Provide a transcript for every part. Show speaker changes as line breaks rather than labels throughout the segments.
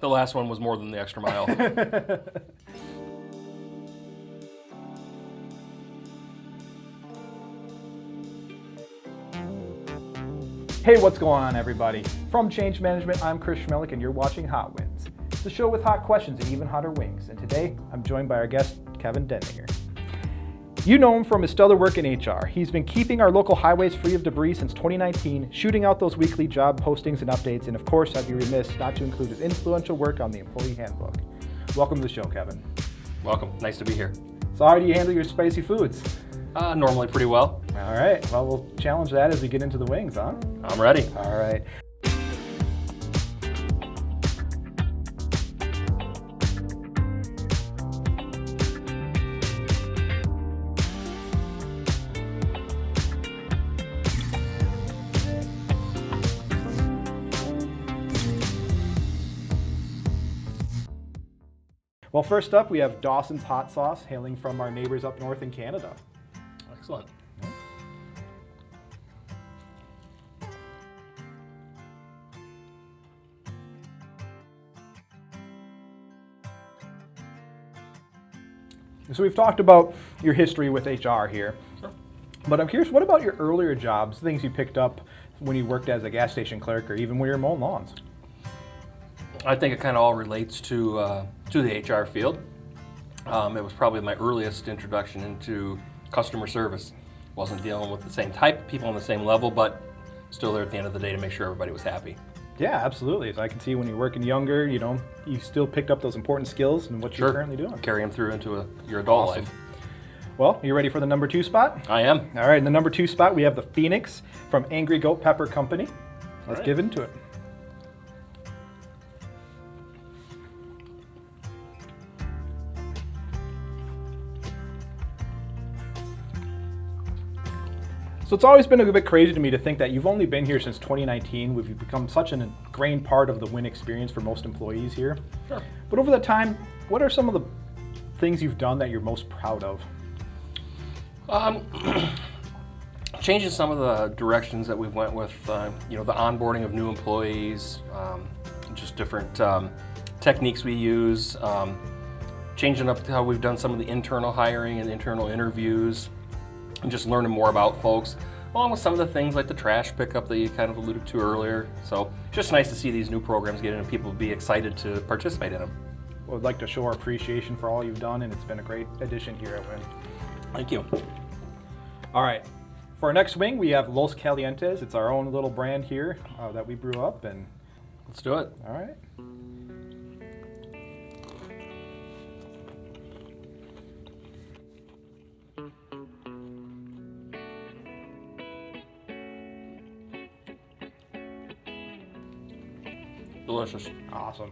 The last one was more than the extra mile.
Hey, what's going on, everybody? From Change Management, I'm Chris Schmelik, and you're watching Hot Wins. It's a show with hot questions and even hotter wings. And today, I'm joined by our guest, Kevin Dendinger. You know him from his stellar work in HR. He's been keeping our local highways free of debris since 2019, shooting out those weekly job postings and updates, and of course, I'd be remiss not to include his influential work on the employee handbook. Welcome to the show, Kevin.
Welcome. Nice to be here.
So how do you handle your spicy foods?
Normally pretty well.
All right. Well, we'll challenge that as we get into the wings, huh?
I'm ready.
All right. Well, first up, we have Dawson's hot sauce, hailing from our neighbors up north in Canada.
Excellent.
So we've talked about your history with HR here.
Sure.
But I'm curious, what about your earlier jobs, things you picked up when you worked as a gas station clerk or even when you were mowing lawns?
I think it kind of all relates to the HR field. It was probably my earliest introduction into customer service. Wasn't dealing with the same type of people on the same level, but still there at the end of the day to make sure everybody was happy.
Yeah, absolutely. So I can see when you're working younger, you still picked up those important skills and what you're currently doing.
Carry them through into your adult life.
Well, you ready for the number 2 spot?
I am.
All right, in the number 2 spot, we have the Phoenix from Angry Goat Pepper Company. Let's give into it. So it's always been a bit crazy to me to think that you've only been here since 2019. We've become such an ingrained part of the Win experience for most employees here.
Sure.
But over that time, what are some of the things you've done that you're most proud of?
Changing some of the directions that we've went with, the onboarding of new employees, just different techniques we use, changing up how we've done some of the internal hiring and internal interviews, and just learning more about folks, along with some of the things like the trash pickup that you kind of alluded to earlier. So it's just nice to see these new programs get in and people be excited to participate in them.
Well, I'd like to show our appreciation for all you've done, and it's been a great addition here at Win.
Thank you.
All right, for our next wing, we have Los Calientes. It's our own little brand here that we brew up, and
Let's do it.
all right.
Delicious.
Awesome.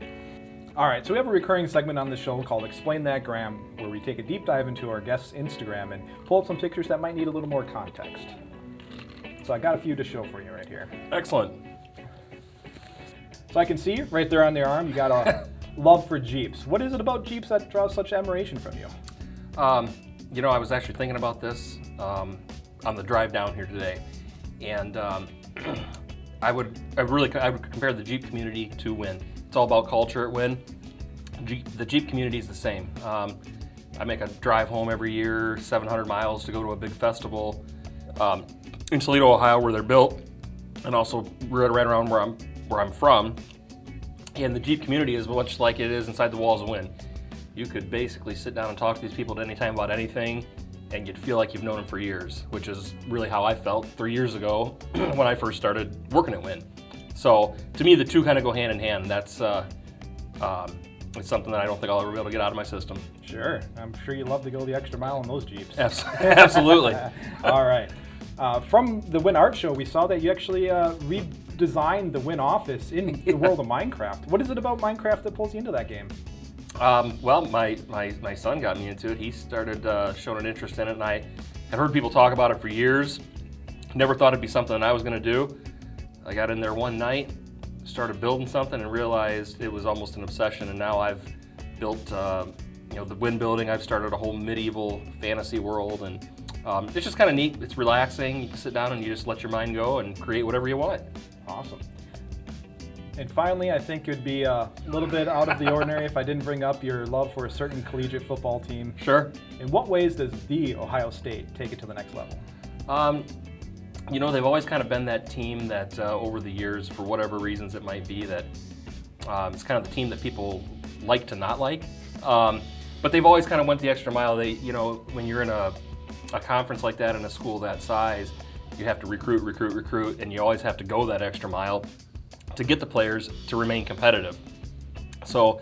All right, so we have a recurring segment on the show called Explain That Gram, where we take a deep dive into our guest's Instagram and pull up some pictures that might need a little more context. So I got a few to show for you right here.
Excellent.
So I can see right there on their arm, you got a love for Jeeps. What is it about Jeeps that draws such admiration from you?
I was actually thinking about this on the drive down here today, and I would compare the Jeep community to Win. It's all about culture at Win. The Jeep community is the same. I make a drive home every year, 700 miles to go to a big festival in Toledo, Ohio, where they're built, and also right around where I'm from. And the Jeep community is much like it is inside the walls of Win. You could basically sit down and talk to these people at any time about anything, and you'd feel like you've known them for years, which is really how I felt 3 years ago when I first started working at Win. So to me, the two kind of go hand in hand. That's it's something that I don't think I'll ever be able to get out of my system.
Sure. I'm sure you love to go the extra mile on those Jeeps.
Absolutely.
All right. From the Win Art Show, we saw that you actually redesigned the Win office in the world of Minecraft. What is it about Minecraft that pulls you into that game?
Well, my son got me into it. He started showing an interest in it, and I had heard people talk about it for years. Never thought it'd be something that I was going to do. I got in there one night, started building something, and realized it was almost an obsession. And now I've built, the Win building. I've started a whole medieval fantasy world, and it's just kind of neat. It's relaxing. You can sit down and you just let your mind go and create whatever you want.
Awesome. And finally, I think it would be a little bit out of the ordinary if I didn't bring up your love for a certain collegiate football team.
Sure.
In what ways does the Ohio State take it to the next level?
They've always kind of been that team that over the years, for whatever reasons it might be, that it's kind of the team that people like to not like. But they've always kind of went the extra mile. When you're in a conference like that in a school that size, you have to recruit, and you always have to go that extra mile to get the players to remain competitive. So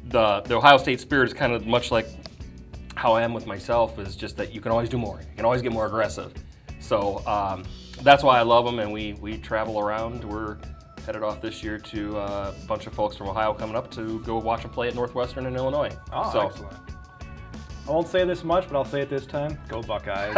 the Ohio State spirit is kind of much like how I am with myself, is just that you can always do more. You can always get more aggressive. So that's why I love them, and we travel around. We're headed off this year to a bunch of folks from Ohio coming up to go watch them play at Northwestern in Illinois.
Oh,
so,
excellent. I won't say this much, but I'll say it this time. Go Buckeyes.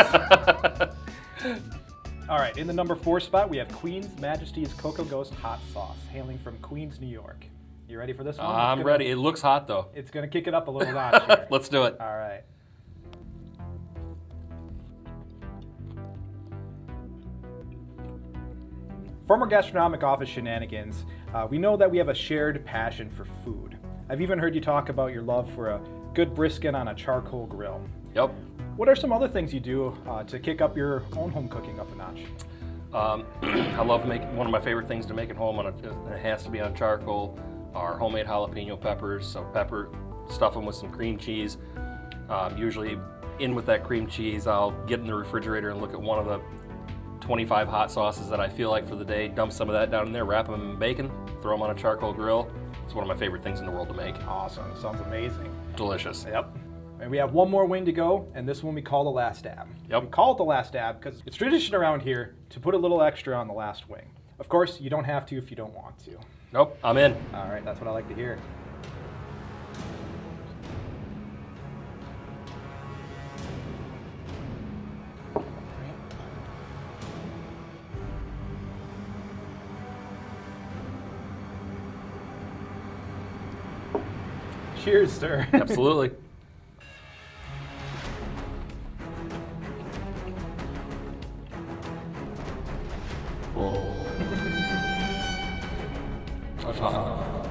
All right, in the number 4 spot, we have Queen's Majesty's Cocoa Ghost Hot Sauce, hailing from Queens, New York. You ready for this one?
I'm ready. It looks hot, though.
It's going to kick it up a little notch here.
Let's do it.
All right. From our gastronomic office shenanigans, we know that we have a shared passion for food. I've even heard you talk about your love for a good brisket on a charcoal grill.
Yep.
What are some other things you do to kick up your own home cooking up a notch?
I love making, one of my favorite things to make at home, and it has to be on charcoal, are homemade jalapeno peppers. So stuff them with some cream cheese. Usually in with that cream cheese, I'll get in the refrigerator and look at one of the 25 hot sauces that I feel like for the day, dump some of that down in there, wrap them in bacon, throw them on a charcoal grill. It's one of my favorite things in the world to make.
Awesome. Sounds amazing.
Delicious.
Yep. And we have one more wing to go, and this one we call the last dab.
Yep.
We call it the last dab because it's tradition around here to put a little extra on the last wing. Of course, you don't have to if you don't want to.
Nope, I'm in.
All right, that's what I like to hear. Cheers, sir.
Absolutely. That's hot.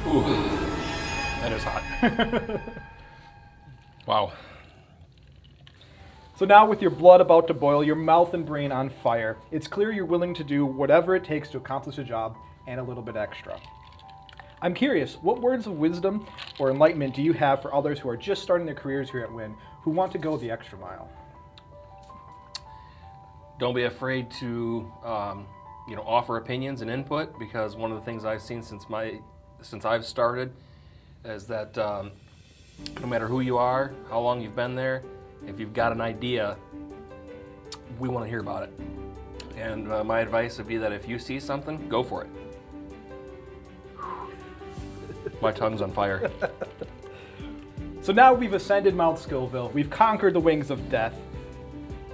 Ooh, that is hot. Wow.
So now with your blood about to boil, your mouth and brain on fire, it's clear you're willing to do whatever it takes to accomplish a job and a little bit extra. I'm curious, what words of wisdom or enlightenment do you have for others who are just starting their careers here at Wynn, who want to go the extra mile?
Don't be afraid to offer opinions and input, because one of the things I've seen since I've started is that no matter who you are, how long you've been there, if you've got an idea, we want to hear about it. And my advice would be that if you see something, go for it. My tongue's on fire.
So now we've ascended Mount Scoville, we've conquered the wings of death.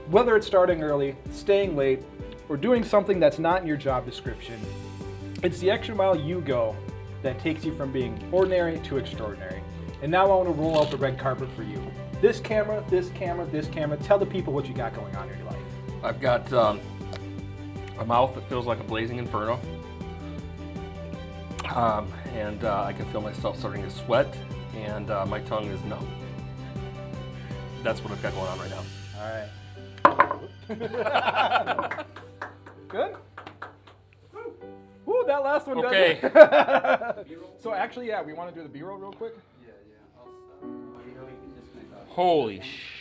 Whether it's starting early, staying late, or doing something that's not in your job description, it's the extra mile you go that takes you from being ordinary to extraordinary. And now I want to roll out the red carpet for you. This camera, this camera, this camera. Tell the people what you got going on in your life.
I've got a mouth that feels like a blazing inferno. And I can feel myself starting to sweat, and my tongue is numb. That's what I've got going on right now.
All right. Good? Woo, that last one
Okay.
does it. So actually, yeah, we want to do the B-roll real quick.
Holy sh!